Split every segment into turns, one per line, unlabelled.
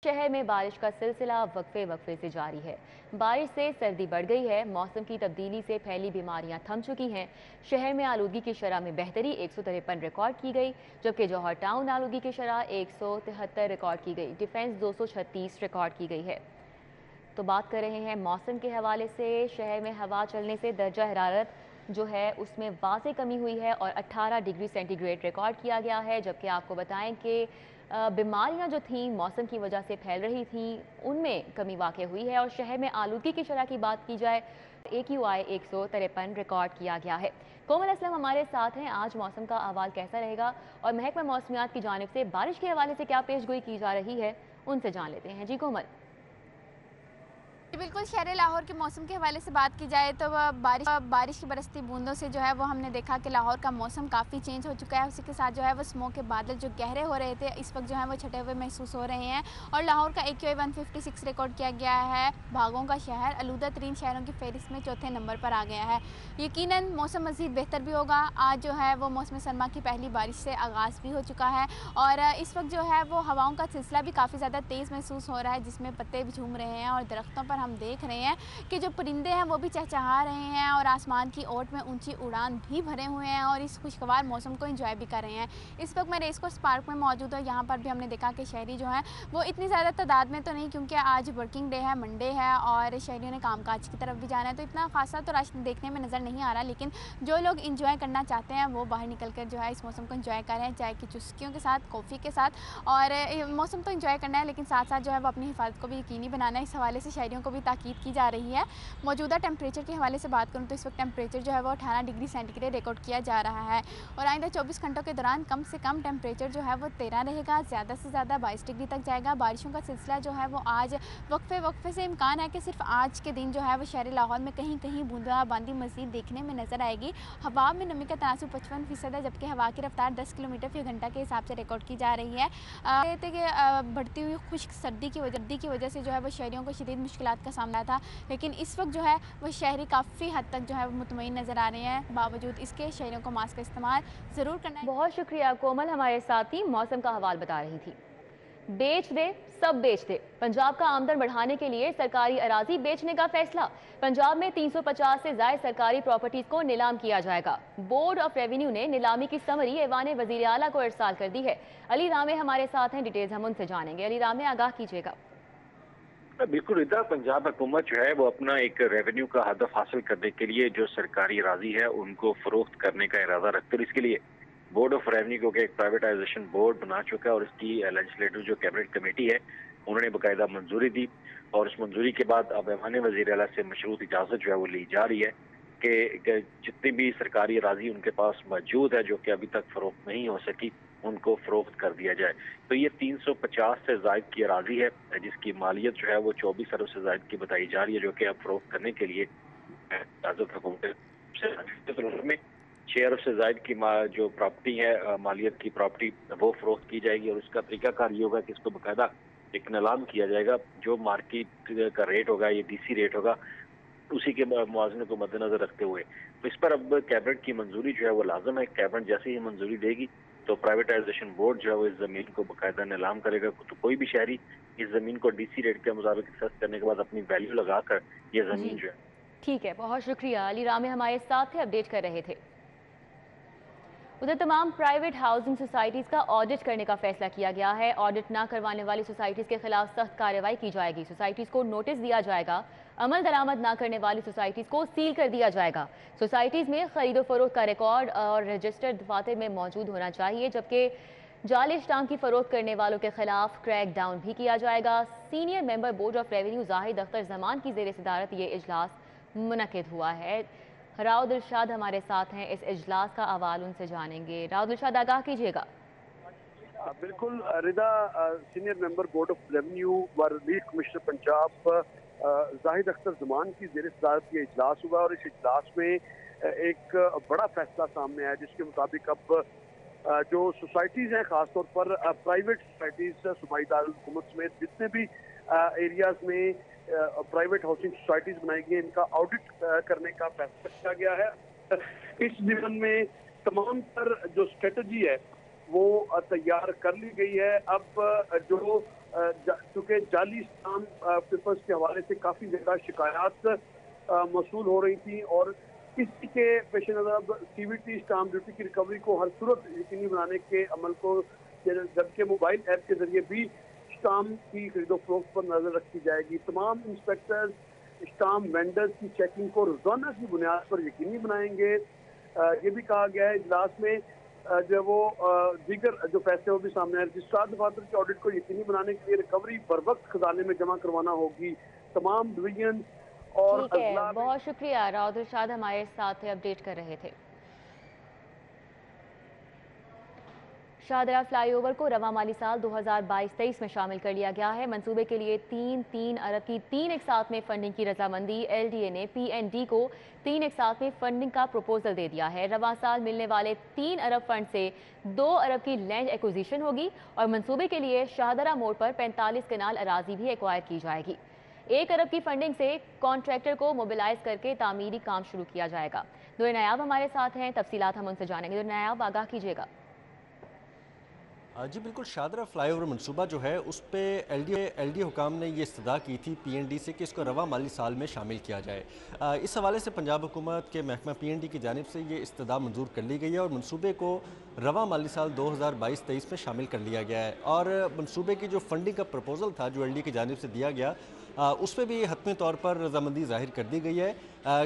शहर में बारिश का सिलसिला वक्फे वक्फे से जारी है। बारिश से सर्दी बढ़ गई है। मौसम की तब्दीली से फैली बीमारियां थम चुकी हैं। शहर में आलूगी की शरह में बेहतरी 153 रिकॉर्ड की गई, जबकि जौहर टाउन आलूगी की शरह 173 रिकॉर्ड की गई। डिफेंस 236 रिकॉर्ड की गई है। तो बात कर रहे हैं मौसम के हवाले से। शहर में हवा चलने से दर्जा हरारत जो है उसमें वाज़ेह कमी हुई है और 18 डिग्री सेंटीग्रेड रिकॉर्ड किया गया है। जबकि आपको बताएं कि बीमारियां जो थीं मौसम की वजह से फैल रही थीं उनमें कमी वाक़ हुई है। और शहर में आलूगी की शरह की बात की जाए AQI 153 रिकॉर्ड किया गया है। कोमल असलम हमारे साथ हैं। आज मौसम का अहवाल कैसा रहेगा और महकमा मौसमियात की जानिब से बारिश के हवाले से क्या पेशगोई की जा रही है, उनसे जान लेते हैं। जी कोमल।
बिल्कुल, शहर लाहौर के मौसम के हवाले से बात की जाए तो बारिश की बरसती बूंदों से जो है वो हमने देखा कि लाहौर का मौसम काफ़ी चेंज हो चुका है। उसी के साथ जो है वो स्मोक के बादल जो गहरे हो रहे थे इस वक्त जो है वो छटे हुए महसूस हो रहे हैं। और लाहौर का AQI 156 रिकॉर्ड किया गया है। भागों का शहर आलूदा तरीन शहरों की फहरिस्त में चौथे नंबर पर आ गया है। यकीनन मौसम मज़ीद बेहतर भी होगा। आज जो है वो मौसम सरमा की पहली बारिश से आगाज़ भी हो चुका है और इस वक्त जो है वो हवाओं का सिलसिला भी काफ़ी ज़्यादा तेज़ महसूस हो रहा है, जिसमें पत्ते भी झूम रहे हैं और दरख्तों पर हम देख रहे हैं कि जो परिंदे हैं वो भी चहचहा रहे हैं और आसमान की ओट में ऊंची उड़ान भी भरे हुए हैं और इस खुशगवार मौसम को एंजॉय भी कर रहे हैं। इस वक्त मैं रेस कोर्स पार्क में मौजूद हूँ। यहाँ पर भी हमने देखा कि शहरी जो है वो इतनी ज़्यादा तादाद में तो नहीं, क्योंकि आज वर्किंग डे है, मंडे है और शहरियों ने कामकाज की तरफ भी जाना है, तो इतना खासा तो रश देखने में नज़र नहीं आ रहा। लेकिन जो लोग इंजॉय करना चाहते हैं वो बाहर निकल कर जो है इस मौसम को एंजॉय कर रहे हैं, चाय की चुस्कियों के साथ, कॉफ़ी के साथ। और मौसम तो एंजॉय करना है लेकिन साथ साथ जो है वो अपनी हिफाजत को भी यकीनी बनाना है। इस हवाले से शहरियों को भी ताकीद की जा रही है। मौजूदा टेम्परेचर के हवाले से बात करूं तो इस वक्त टेम्परेचर जो है वो 18 डिग्री सेंटीग्रेड रिकॉर्ड किया जा रहा है और आइंदा 24 घंटों के दौरान कम से कम टेम्परेचर जो है वो 13 रहेगा, ज़्यादा से ज़्यादा 22 डिग्री तक जाएगा। बारिशों का सिलसिला जो है वो आज वक्फे वक्फे से इम्कान है कि सिर्फ आज के दिन जो है वो शहर लाहौर में कहीं कहीं बूंदाबांदी मज़ीद देखने में नज़र आएगी। हवा में नमी का तनासुब 55% है, जबकि हवा की रफ्तार 10 किलोमीटर फी घंटा के हिसाब से रिकॉर्ड की जा रही है। कहते कि बढ़ती हुई खुश्क सर्दी की वजह से जो है वो शहरियों को शदीद मुश्किलात का सामना था, लेकिन इस वक्त जो है वो शहरी काफ़ी हद तक जो है वो मुतमईन नज़र आ रहे हैं। बावजूद इसके शहरियों को मास्क का इस्तेमाल ज़रूर करना है।
बहुत शुक्रिया कोमल, हमारे साथ ही मौसम का हवाल बता रही थी। बेच दे सब बेच दे, पंजाब का आमदन बढ़ाने के लिए सरकारी अराजी बेचने का फैसला। पंजाब में 350 से ज्यादा सरकारी प्रॉपर्टीज को नीलाम किया जाएगा। बोर्ड ऑफ रेवेन्यू ने नीलामी की समरी ऐवान वजीर आला को इरसाल कर दी है। अली रामे हमारे साथ हैं, डिटेल्स हम उनसे जानेंगे। अली रामे, आगाह कीजिएगा।
बिल्कुल रिदा, पंजाब हुकूमत जो है वो अपना एक रेवेन्यू का हदफ हासिल करने के लिए जो सरकारी अराजी है उनको फरोख्त करने का इरादा रखते हैं। इसके लिए बोर्ड ऑफ रेवेन्यू को एक प्राइवेटाइजेशन बोर्ड बना चुका है और इसकी लेजिस्लेटिव जो कैबिनेट कमेटी है उन्होंने बाकायदा मंजूरी दी और उस मंजूरी के बाद अब ऐवान वज़ीर आला से मशरूत इजाजत जो है वो ली जा रही है कि जितनी भी सरकारी अराजी उनके पास मौजूद है जो कि अभी तक फरोख्त नहीं हो सकी उनको फरोख्त कर दिया जाए। तो ये 350 से जायद की अराजी है जिसकी मालियत जो है वो 24 अरब से जायद की बताई जा रही है, जो कि अब फरोख्त करने के लिए इजाजत हुकूमत में 6 अरब से जायद की जो प्रॉपर्टी है मालियत की प्रॉपर्टी वो फरोख्त की जाएगी और उसका तरीकाकार ये होगा कि इसको बाकायदा एक नीलाम किया जाएगा। जो मार्केट का रेट होगा, ये DC रेट होगा, उसी के मुआवजे को मद्देनजर रखते हुए तो इस पर अब कैबिनेट की मंजूरी जो है वो लाजम है। कैबिनेट जैसे ही मंजूरी देगी तो प्राइवेटाइजेशन बोर्ड जो है वो इस जमीन को बाकायदा नीलाम करेगा। तो कोई भी शहरी इस जमीन को DC रेट के मुताबिक एक्सेस करने के बाद अपनी वैल्यू लगाकर ये जमीन
जी
जो है।
ठीक है, बहुत शुक्रिया। अली रामे हमारे साथ थे, अपडेट कर रहे थे। उधर तमाम प्राइवेट हाउसिंग सोसाइटीज का ऑडिट करने का फैसला किया गया है। ऑडिट न करवाने वाली सोसाइटीज के खिलाफ सख्त कार्रवाई की जाएगी। सोसाइटीज को नोटिस दिया जाएगा। अमल दरामद न करने वाली सोसाइटीज को सील कर दिया जाएगा। सोसाइटीज में खरीदो फरोख्त का रिकॉर्ड और रजिस्टर्ड दफातर में मौजूद होना चाहिए, जबकि जाली स्टाम्प की फरोख्त करने वालों के खिलाफ क्रैक डाउन भी किया जाएगा। Senior member board of revenue Zahid Akhtar Zaman की जेर सदारत ये इजलास मुनक्किद हुआ है। राव दिलशाद हमारे साथ हैं, इस इजलास का अहवाल उनसे जानेंगे। राव दिलशाद, आगाह कीजिएगा।
बिल्कुल Rida, senior member board of revenue व रिलीफ कमिश्नर पंजाब जाहिद अख्तर जमान की जेर सदारत ये इजलास हुआ और इस इजलास में एक बड़ा फैसला सामने आया जिसके मुताबिक अब जो सोसाइटीज हैं, खासतौर पर प्राइवेट सोसाइटीज सूबाई दारुल हुकूमत समेत जितने भी एरियाज में प्राइवेट हाउसिंग सोसाइटीज बनाई गई इनका ऑडिट करने का फैसला किया गया है। इस जिम्न में तमाम पर जो स्ट्रेटजी है वो तैयार कर ली गई है। अब जो चूँकि जाली स्टाम्प पेपर्स के हवाले से काफ़ी ज़्यादा शिकायत मौसूल हो रही थी और इसी के पेश नज़र अब CVT स्टाम्प ड्यूटी की रिकवरी को हर सूरत यकीनी बनाने के अमल को, जबकि मोबाइल ऐप के जरिए भी स्टाम्प की खरीदो फरोख्त पर नजर रखी जाएगी। तमाम इंस्पेक्टर्स स्टाम्प वेंडर्स की चेकिंग को रोजाना की बुनियाद पर यकीनी बनाएंगे। ये भी कहा गया है इजलास में जो वो दीगर जो फैसले वो भी सामने आए। रजिस्ट्रार दफातर के ऑडिट को यकीनी बनाने के लिए रिकवरी बर वक्त खजाने में जमा करवाना होगी। तमाम डिवीजन और
ठीक है, बहुत शुक्रिया। राउत इरशाद हमारे साथ अपडेट कर रहे थे। शाहदरा फ्लाईओवर को रवा माली साल 2022-23 में शामिल कर लिया गया है। मंसूबे के लिए 3 अरब की 3 एक साथ में फंडिंग की रजामंदी। LDA ने PND को 3 एक साथ में फंडिंग का प्रपोजल दे दिया है। रवा साल मिलने वाले 3 अरब फंड से 2 अरब की लैंड एक्विजिशन होगी और मंसूबे के लिए शाहदरा मोड़ पर 45 कनाल अराजी भी एक्वायर की जाएगी। 1 अरब की फंडिंग से कॉन्ट्रैक्टर को मोबिलाइज करके तामीरी काम शुरू किया जाएगा। नूर नायाब हमारे साथ हैं, तफसीलात हम उनसे जानेंगे। नूर नायाब, आगाह कीजिएगा।
जी बिल्कुल, शाहदरा फ्लाईओवर मनसूबा जो है उस पर LDA हुकाम ने ये इस्तदा की थी PND से कि इसको रवा माली साल में शामिल किया जाए। इस हवाले से पंजाब हुकूमत के महकमा PND की जानिब से ये इस्तदा मंजूर कर ली गई है और मनसूबे को रवा माली साल 2022-23 में शामिल कर लिया गया है। और मनसूबे की जो फंडिंग का प्रपोजल था जो LDA की जानिब से दिया गया, उस पर भी हतमी तौर पर रजामंदी जाहिर कर दी गई है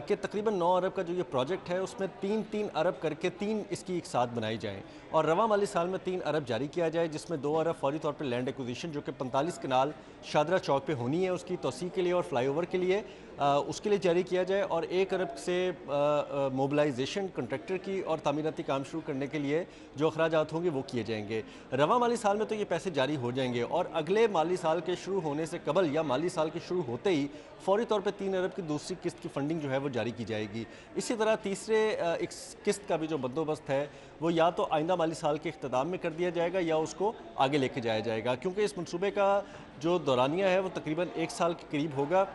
कि तकरीबन 9 अरब का जो ये प्रोजेक्ट है उसमें 3 अरब करके 3 इसकी एक साथ बनाई जाएँ और रवा माली साल में 3 अरब जारी किया जाए, जिसमें 2 अरब फौरी तौर पर लैंड एक्विजिशन जो कि 45 कनाल शाहदरा चौक पे होनी है उसकी तोसी के लिए और फ्लाईओवर के लिए उसके लिए जारी किया जाए और 1 अरब से मोबिलाइजेशन कंट्रैक्टर की और तामीराती काम शुरू करने के लिए जो अखराजात होंगे वो किए जाएंगे। रवा माली साल में तो ये पैसे जारी हो जाएंगे और अगले माली साल के शुरू होने से कबल या माली साल के शुरू होते ही फौरी तौर पे 3 अरब की दूसरी किस्त की फंडिंग जो है वो जारी की जाएगी। इसी तरह तीसरे एक किस्त का भी जो बंदोबस्त है वो या तो आइंदा माली साल के इख्तिताम में कर दिया जाएगा या उसको आगे लेके जाया जाएगा, क्योंकि इस मनसूबे का जो दौरानिया है वो तकरीबन 1 साल के करीब होगा।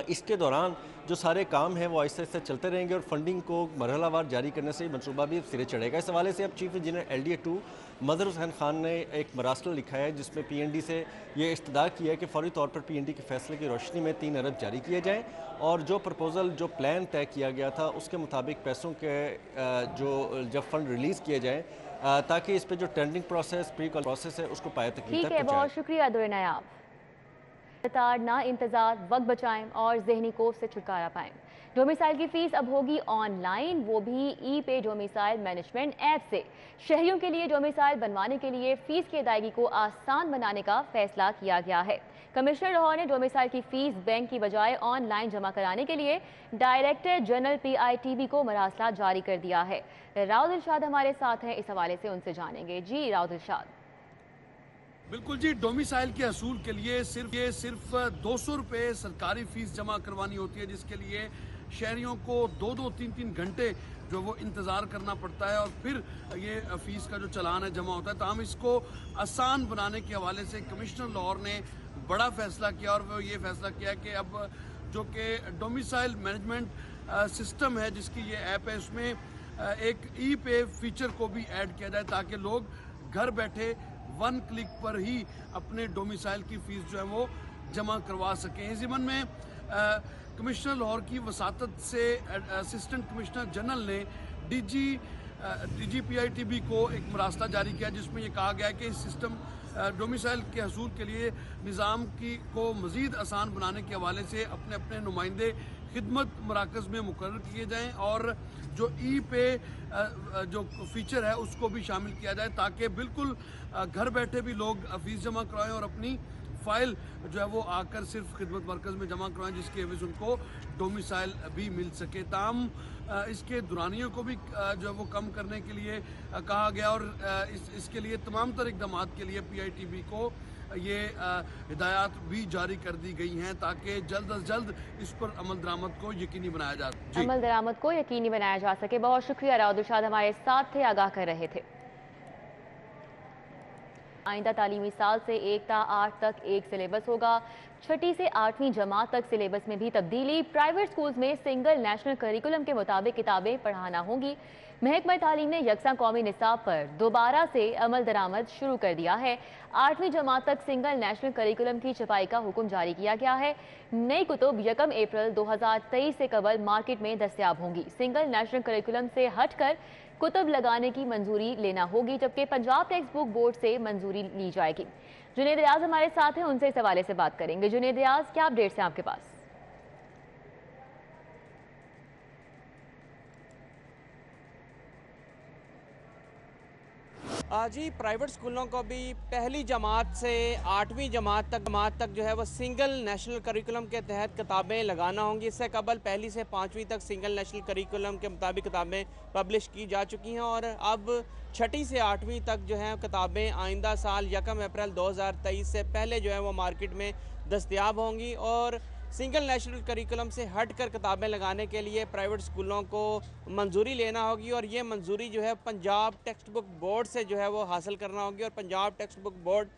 इसके दौरान जो सारे काम हैं वो आहिस्ता आहिस्ता चलते रहेंगे और फंडिंग को मरहलावार जारी करने से मनसूबा भी सिरे चढ़ेगा। इस हवाले से अब chief engineer LDA 2 mother Hussain Khan ने एक मरासला लिखा है जिसमें PND से ये इस्तदा किया है कि फौरी तौर पर PND के फैसले की रोशनी में 3 अरब जारी किए जाएँ और जो प्रपोज़ल जो प्लान तय किया गया था उसके मुताबिक पैसों के जब फंड रिलीज़ किए जाएँ ताकि इस पर जो tendering process pre call process है उसको पाए तक
ठीक है, बहुत शुक्रिया दुर नायाब। ना इंतजार, वक्त बचाएं और जहनी कोफ से छुटकारा पाएं। डोमिसाइल की फीस अब होगी ऑनलाइन, वो भी ई-पे डोमिसाइल मैनेजमेंट ऐप से। शहरियों के लिए डोमिसाइल बनवाने के लिए फीस की अदायगी को आसान बनाने का फैसला किया गया है। कमिश्नर लाहौर ने डोमिसाइल की फीस बैंक की बजाय ऑनलाइन जमा कराने के लिए डायरेक्टर जनरल PITB को मरासला जारी कर दिया है। राउत इरशाद हमारे साथ हैं, इस हवाले से उनसे जानेंगे। जी राउत इरशाद।
बिल्कुल जी, डोमिसाइल के असूल के लिए सिर्फ 200 रुपये सरकारी फीस जमा करवानी होती है, जिसके लिए शहरियों को 2-3 घंटे जो वो इंतज़ार करना पड़ता है और फिर ये फीस का जो चलान है जमा होता है। तो हम इसको आसान बनाने के हवाले से कमिश्नर लाहौर ने बड़ा फैसला किया और वो ये फैसला किया कि अब जो कि डोमिसाइल मैनेजमेंट सिस्टम है जिसकी ये ऐप है उसमें एक ई-पे फीचर को भी ऐड किया जाए ताकि लोग घर बैठे 1 क्लिक पर ही अपने डोमिसाइल की फीस जो है वो जमा करवा सकें। इस ज़िमन में कमिश्नर लाहौर की वसातत से असिस्टेंट कमिश्नर जनरल ने DG PITB को एक मरासला जारी किया जिसमें ये कहा गया है कि इस सिस्टम डोमिसाइल के हसूल के लिए निज़ाम को मज़ीद आसान बनाने के हवाले से अपने अपने नुमाइंदे खिदमत मराकज़ में मुकर्रर किए जाएँ और जो ई-पे जो फीचर है उसको भी शामिल किया जाए ताकि बिल्कुल घर बैठे भी लोग फीस जमा करवाएं और अपनी फ़ाइल जो है वो आकर सिर्फ खिदमत मरकज़ में जमा करवाएं जिसके एवज़ उनको डोमिसाइल भी मिल सके। ताम इसके दुरानियों को भी जो है वो कम करने के लिए कहा गया और इसके लिए तमाम तर इक़दाम के लिए PITB को ये हिदायत भी जारी कर दी गई हैं ताकि जल्द अज जल्द इस पर अमल दरामद को यकीनी बनाया जा सके।
अमल दरामद को यकीनी बनाया जा सके। बहुत शुक्रिया, राउत इरशाद हमारे साथ थे, आगाह कर रहे थे। आइंदा तालीमी साल से 1 ता 8 तक एक सिलेबस होगा। 6ठी से 8वीं जमात तक सिलेबस में भी तब्दीली। प्राइवेट स्कूल्स में सिंगल नेशनल करिकुलम के मुताबिक किताबें पढ़ाना होंगी। महकमा तालीम ने यकसा कौमी निसाब पर दोबारा से अमल दरामद शुरू कर दिया है। 8वीं जमात तक सिंगल नेशनल करिकुलम की छपाई का हुक्म जारी किया गया है। नई कुतुब 1 अप्रैल 2023 से कबल मार्केट में दस्तयाब होंगी। सिंगल नेशनल करिकुलम से हटकर कुतुब लगाने की मंजूरी लेना होगी, जबकि पंजाब टेक्स्ट बुक बोर्ड से मंजूरी ली जाएगी। जुनेद रियाज हमारे साथ हैं, उनसे इस हवाले से बात करेंगे। जुनेद रियाज, क्या अपडेट्स हैं आपके पास?
जी, प्राइवेट स्कूलों को भी पहली जमात से 8वीं जमात तक जो है वो सिंगल नेशनल करिकुलम के तहत किताबें लगाना होंगी। इससे कबल पहली से 5वीं तक सिंगल नेशनल करिकुलम के मुताबिक किताबें पब्लिश की जा चुकी हैं और अब 6ठी से 8वीं तक जो है किताबें आइंदा साल 1 अप्रैल 2023 से पहले जो है वो मार्केट में दस्तयाब होंगी। और सिंगल नेशनल करिकुलम से हटकर किताबें लगाने के लिए प्राइवेट स्कूलों को मंजूरी लेना होगी और ये मंजूरी जो है पंजाब टेक्स्ट बुक बोर्ड से जो है वो हासिल करना होगी। और पंजाब टेक्स्ट बुक बोर्ड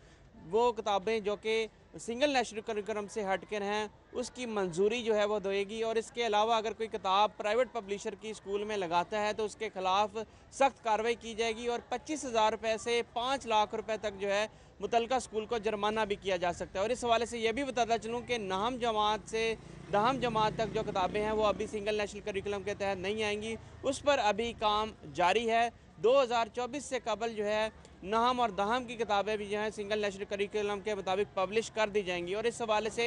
वो किताबें जो कि सिंगल नेशनल करिकुलम से हटकर हैं उसकी मंजूरी जो है वो देगी। और इसके अलावा अगर कोई किताब प्राइवेट पब्लिशर की स्कूल में लगाता है तो उसके खिलाफ सख्त कार्रवाई की जाएगी और 25,000 रुपये से 5 लाख रुपए तक जो है मुतलका स्कूल को जुर्माना भी किया जा सकता है। और इस हवाले से ये भी बताता चलूँ कि 9वीं जमात से 10वीं जमात तक जो किताबें हैं वो अभी सिंगल नेशनल करिकुलम के तहत नहीं आएंगी, उस पर अभी काम जारी है। 2024 से कबल जो है 9वीं और 10वीं की किताबें भी जो हैं सिंगल नेशनल करिकुलम के मुताबिक पब्लिश कर दी जाएंगी। और इस हवाले से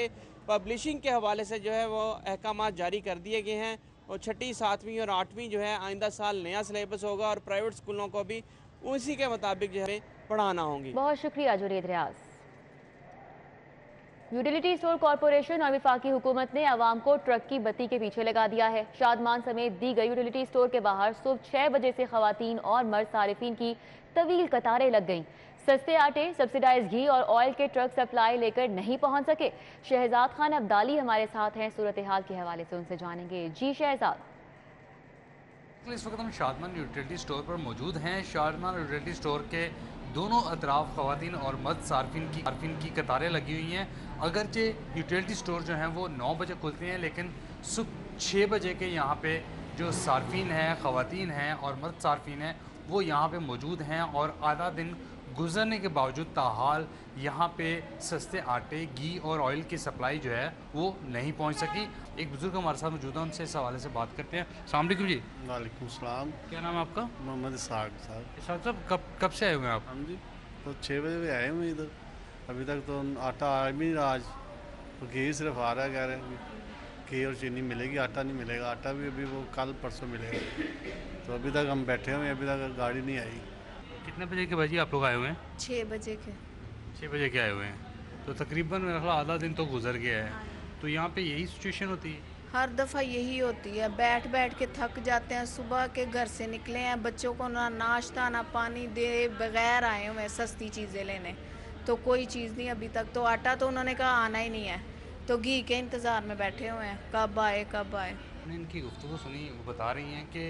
पब्लिशिंग के हवाले से जो है वो अहकाम जारी कर दिए गए हैं। और 6ठी, 7वीं और 8वीं जो है आइंदा साल नया सिलेबस होगा और प्राइवेट स्कूलों को भी उसी के मुताबिक जो है पढ़ाना होंगी।
बहुत शुक्रिया जुनेद रियाज। यूटिलिटी स्टोर कॉरपोरेशन और वफाकी हुकूमत ने आवाम को ट्रक की बत्ती के पीछे लगा दिया है। शादमान समेत दी गई यूटिलिटी स्टोर के बाहर सुबह 6 बजे से खवातीन और मर्द सारिफिन की तवील कतारें लग गईं। सस्ते आटे, सब्सिडाइज घी और ऑयल के ट्रक सप्लाई लेकर नहीं पहुंच सके। शहजाद खान अब्दाली हमारे साथ हैं, सूरत हाल के हवाले से उनसे जानेंगे। जी शहजाद।
इस वक्त हम शादमान यूटिलिटी स्टोर पर मौजूद हैं। शादमान यूटिलिटी स्टोर के दोनों अतराफ खवातीन और मर्द सार्फिन की कतारें लगी हुई हैं। अगरचे यूटिलिटी स्टोर जो हैं वो 9 बजे खुलते हैं, लेकिन सुबह 6 बजे के यहाँ पे जो सार्फिन हैं, खवातीन हैं और मर्द सार्फिन हैं वो यहाँ पे मौजूद हैं। और आधा दिन गुजरने के बावजूद ताहाल यहाँ पे सस्ते आटे, घी और ऑयल की सप्लाई जो है वो नहीं पहुँच सकी। एक बुजुर्ग हमारे साथ मौजूद है, उनसे इस हवाले से बात करते हैं। अस्सलाम वालेकुम जी।
वालेकुम सलाम।
क्या नाम है आपका?
मोहम्मद इसाक साहब।
इसाक साहब, कब से आए हुए हैं आप?
हम जी तो 6 बजे भी आए हुए इधर। अभी तक तो आटा आ भी नहीं रहा आज, तो घी सिर्फ आ रहा है, कह रहे हैं घी और चीनी मिलेगी, आटा नहीं मिलेगा। आटा भी अभी वो कल परसों मिलेगा। तो अभी तक हम बैठे हुए हैं, अभी तक गाड़ी नहीं आई।
कितने बजे के भाई आप लोग आए हुए हैं?
6 बजे के।
6 बजे के आए हुए हैं, तो तकरीबन मेरा ख्याल आधा दिन तो गुजर गया है। तो यहाँ पे यही सिचुएशन होती है?
हर दफ़ा यही होती है, बैठ बैठ के थक जाते हैं। सुबह के घर से निकले हैं, बच्चों को ना नाश्ता ना पानी दे बगैर आए हुए हैं सस्ती चीज़ें लेने, तो कोई चीज़ नहीं अभी तक। तो आटा तो उन्होंने कहा आना ही नहीं है, तो घी के इंतज़ार में बैठे हुए हैं, कब आए कब आए।
मैंने इनकी गुफ्तगू सुनी, वो बता रही हैं कि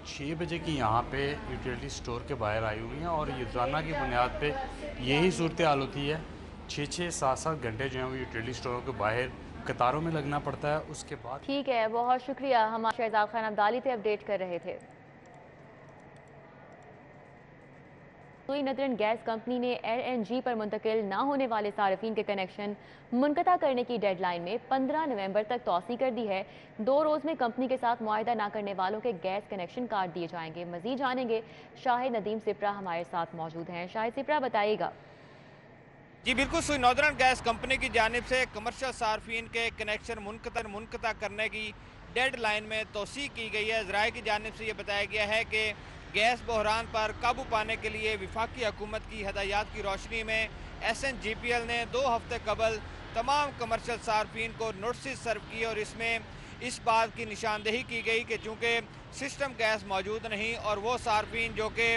6 बजे की यहाँ पे यूटिलिटी स्टोर के बाहर आई हुई हैं और रोज़ाना की बुनियाद पे यही सूरत हाल होती है। 6-6, 7-7 घंटे जो है वो यूटिलिटी स्टोरों के बाहर कतारों में लगना पड़ता है। उसके बाद
ठीक है, बहुत शुक्रिया। हम शहजाद खान अब्दाली थे, अपडेट कर रहे थे। नदरन गैस कंपनी ने LNG पर मुंतकिल ना होने वाले सार्फिन के कनेक्शन मुनक़ता करने की डेडलाइन में 15 नवंबर तक तौसी कर दी है। 2 रोज़ में कंपनी के साथ मुआहदा ना करने वालों के गैस कनेक्शन काट दिए जाएंगे। मज़ीद जानेंगे, शाहिद नदीम सिपरा हमारे साथ मौजूद हैं। शाहिद सिपरा, बताइएगा।
जी बिल्कुल, सुई नॉर्दर्न गैस कंपनी की जानिब से कमर्शियल सार्फिन के कनेक्शन मुनक़ता करने की डेडलाइन में तोसी की गई है। ज़राए की जानिब से ये बताया गया है कि गैस बहरान पर काबू पाने के लिए वफाकी हुकूमत की हदायत की रोशनी में SNGPL ने 2 हफ्ते कबल तमाम कमर्शियल सार्फिन को नोटिस सर्व किए और इसमें इस बात की निशानदेही की गई कि चूँकि सिस्टम गैस मौजूद नहीं और वो सार्फिन जो कि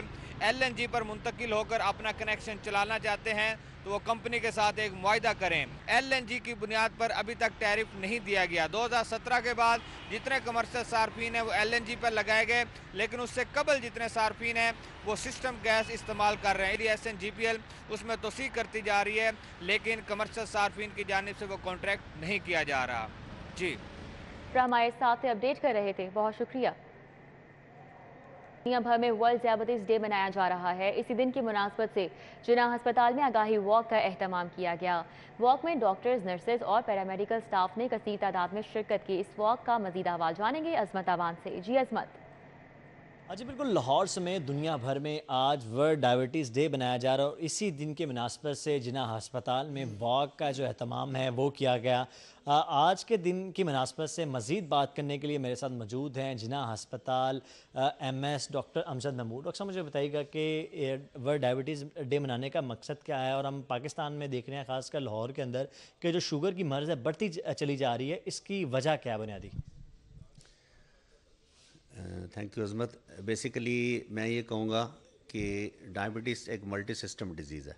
LNG पर मुंतकिल होकर अपना कनेक्शन चलाना चाहते हैं तो वो कंपनी के साथ एक मुआहदा करें। LNG की बुनियाद पर अभी तक टैरिफ नहीं दिया गया। 2017 के बाद जितने कमर्शियल सार्फिन हैं वो LNG पर लगाए गए, लेकिन उससे कबल जितने सार्फिन हैं वो सिस्टम गैस इस्तेमाल कर रहे हैं। SNGPL उसमें तोसी करती जा रही है, लेकिन कमर्शियल सार्फिन की जानिब से वो कॉन्ट्रैक्ट नहीं किया जा रहा। जी
हमारे साथ अपडेट कर रहे थे, बहुत शुक्रिया। दुनिया भर में वर्ल्ड डायबिटीज डे मनाया जा रहा है। इसी दिन की मुनासबत से जिन्ना अस्पताल में आगाही वॉक का एहतमाम किया गया। वॉक में डॉक्टर्स, नर्सेज और पैरामेडिकल स्टाफ ने कसीर तादाद में शिरकत की। इस वॉक का मजीद अहवाल जानेंगे अजमत अवान से। जी अजमत।
जी बिल्कुल, लाहौर समेत दुनिया भर में आज वर्ल्ड डायबिटीज़ डे बनाया जा रहा है और इसी दिन की मुनासबत से जिन्ना अस्पताल में वॉक का जो एहतमाम है वो किया गया। आज के दिन की मुनासबत से मज़ीद बात करने के लिए मेरे साथ मौजूद हैं जिन्ना अस्पताल MS डॉक्टर अमजद नमूर। डॉक्टर साहब, मुझे बताइएगा कि वर्ल्ड डायबिटीज़ डे मनाने का मकसद क्या है, और हम पाकिस्तान में देख रहे हैं ख़ासकर लाहौर के अंदर कि जो शुगर की मर्ज़ है बढ़ती चली जा रही है, इसकी वजह क्या है बुनियादी?
Thank you Azmat. बेसिकली मैं ये कहूँगा कि डायबिटीज़ एक मल्टी सिस्टम डिज़ीज़ है,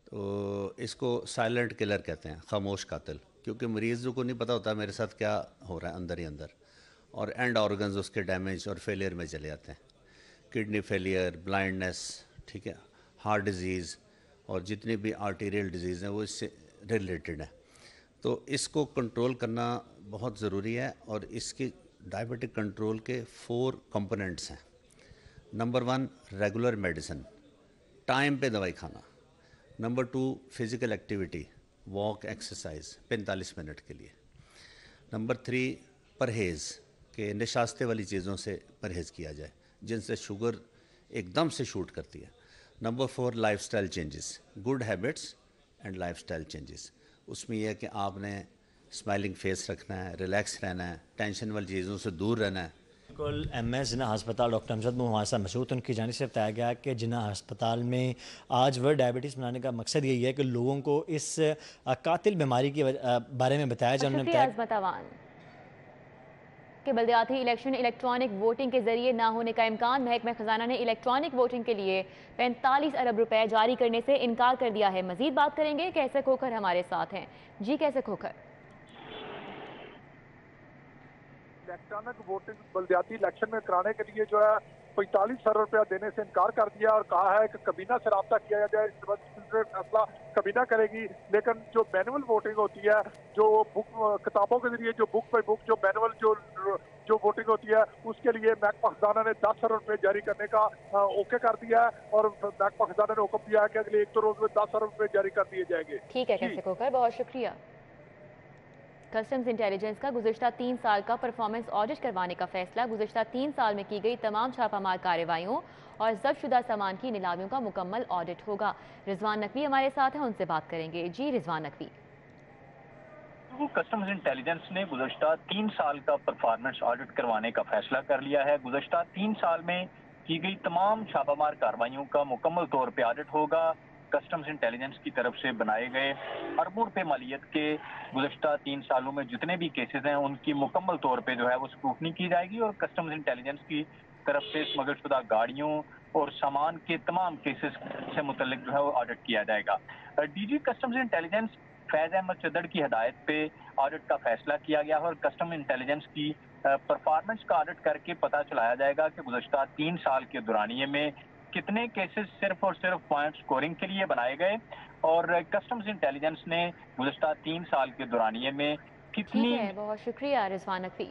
तो इसको साइलेंट किलर कहते हैं, खामोश कातिल, क्योंकि मरीज़ को नहीं पता होता मेरे साथ क्या हो रहा है अंदर ही अंदर, और एंड ऑर्गन्स उसके डैमेज और फेलियर में चले जाते हैं। किडनी फेलियर, ब्लाइंडनेस, ठीक है, हार्ट डिज़ीज़ और जितनी भी आर्टीरियल डिज़ीज़ हैं वो इससे रिलेटेड है। तो इसको कंट्रोल करना बहुत ज़रूरी है, और इसकी डायबिटिक कंट्रोल के 4 कंपोनेंट्स हैं। नंबर 1 रेगुलर मेडिसिन, टाइम पे दवाई खाना। Number 2 physical activity, walk, exercise 45 minute के लिए। नंबर 3 परहेज़, के निशास्ते वाली चीज़ों से परहेज़ किया जाए जिनसे शुगर एकदम से शूट करती है। Number 4 lifestyle changes, good habits and lifestyle changes. उसमें यह है कि आपने स्माइलिंग फेस रखना है, रिलैक्स रहना है, टेंशन वाली चीज़ों से दूर रहना है।
बिल्कुल, MS जिन्ना अस्पताल डॉक्टर अमजद हमारे साथ मौजूद, उनकी जानिब से बताया गया कि जिन्ना अस्पताल में आज वर्ल्ड डायबिटीज़ मनाने का मकसद यही है कि लोगों को इस कातिल बीमारी के बारे में बताया जाए।
कि बल्दियाती इलेक्शन इलेक्ट्रॉनिक वोटिंग के जरिए ना होने का इम्कान। महकमा खजाना ने इलेक्ट्रॉनिक वोटिंग के लिए 45 अरब रुपए जारी करने से इनकार कर दिया है। मजीद बात करेंगे, कैसे खोकर हमारे साथ हैं। जी कैसे खोकर।
इलेक्ट्रॉनिक वोटिंग बल्दियाती इलेक्शन में कराने के लिए जो है 45 अरब रुपया देने से इनकार कर दिया और कहा है कि कबीना से रब्ता किया जाए, इस पर फैसला कबीना करेगी। लेकिन जो मैनुअल वोटिंग होती है, जो बुक किताबों के जरिए जो बुक बाई बुक जो मैनुअल जो वोटिंग होती है, उसके लिए महकमा खजाना ने 10 अरब रुपये जारी करने का ओके कर दिया है, और महकमा खजाना ने हुक्म दिया है कि अगले 1-2 रोज में 10 अरब रुपये जारी कर दिए जाएंगे।
ठीक है, कैसे खोकर, बहुत शुक्रिया। कस्टम्स इंटेलिजेंस का गुज़िश्ता 3 साल का परफॉर्मेंस ऑडिट करवाने का फैसला। गुज़िश्ता 3 साल में की गई तमाम छापामार कार्रवाइयों और जब्तशुदा सामान की नीलामियों का मुकम्मल ऑडिट होगा। रिजवान नकवी हमारे साथ हैं, उनसे बात करेंगे। जी रिजवान नकवी।
कस्टम्स इंटेलिजेंस ने गुज़श्ता 3 साल का परफॉर्मेंस ऑडिट करवाने का फैसला कर लिया है। गुज़श्ता 3 साल में की गई तमाम छापामार कार्रवाइयों का मुकम्मल तौर पर ऑडिट होगा। कस्टम्स इंटेलिजेंस की तरफ से बनाए गए अरबों रुपए मालियत के गुज़श्ता 3 सालों में जितने भी केसेस हैं उनकी मुकम्मल तौर पे जो है वो स्क्रूटनी की जाएगी, और कस्टम्स इंटेलिजेंस की तरफ से स्मगलशुदा गाड़ियों और सामान के तमाम केसेस से मुतल्लिक जो है वो ऑडिट किया जाएगा। DG कस्टम्स इंटेलिजेंस फैज़ अहमद चद्दड़ की हदायत पे ऑडिट का फैसला किया गया है, और कस्टम इंटेलिजेंस की परफॉर्मेंस का ऑडिट करके पता चलाया जाएगा कि गुज़श्ता 3 साल के दौरानिये में कितने केसेस सिर्फ और सिर्फ पॉइंट स्कोरिंग के लिए बनाए गए, और कस्टम्स इंटेलिजेंस ने गुज़श्ता 3 साल के दौरानिये में कितनी।
बहुत शुक्रिया रिजवान नकवी।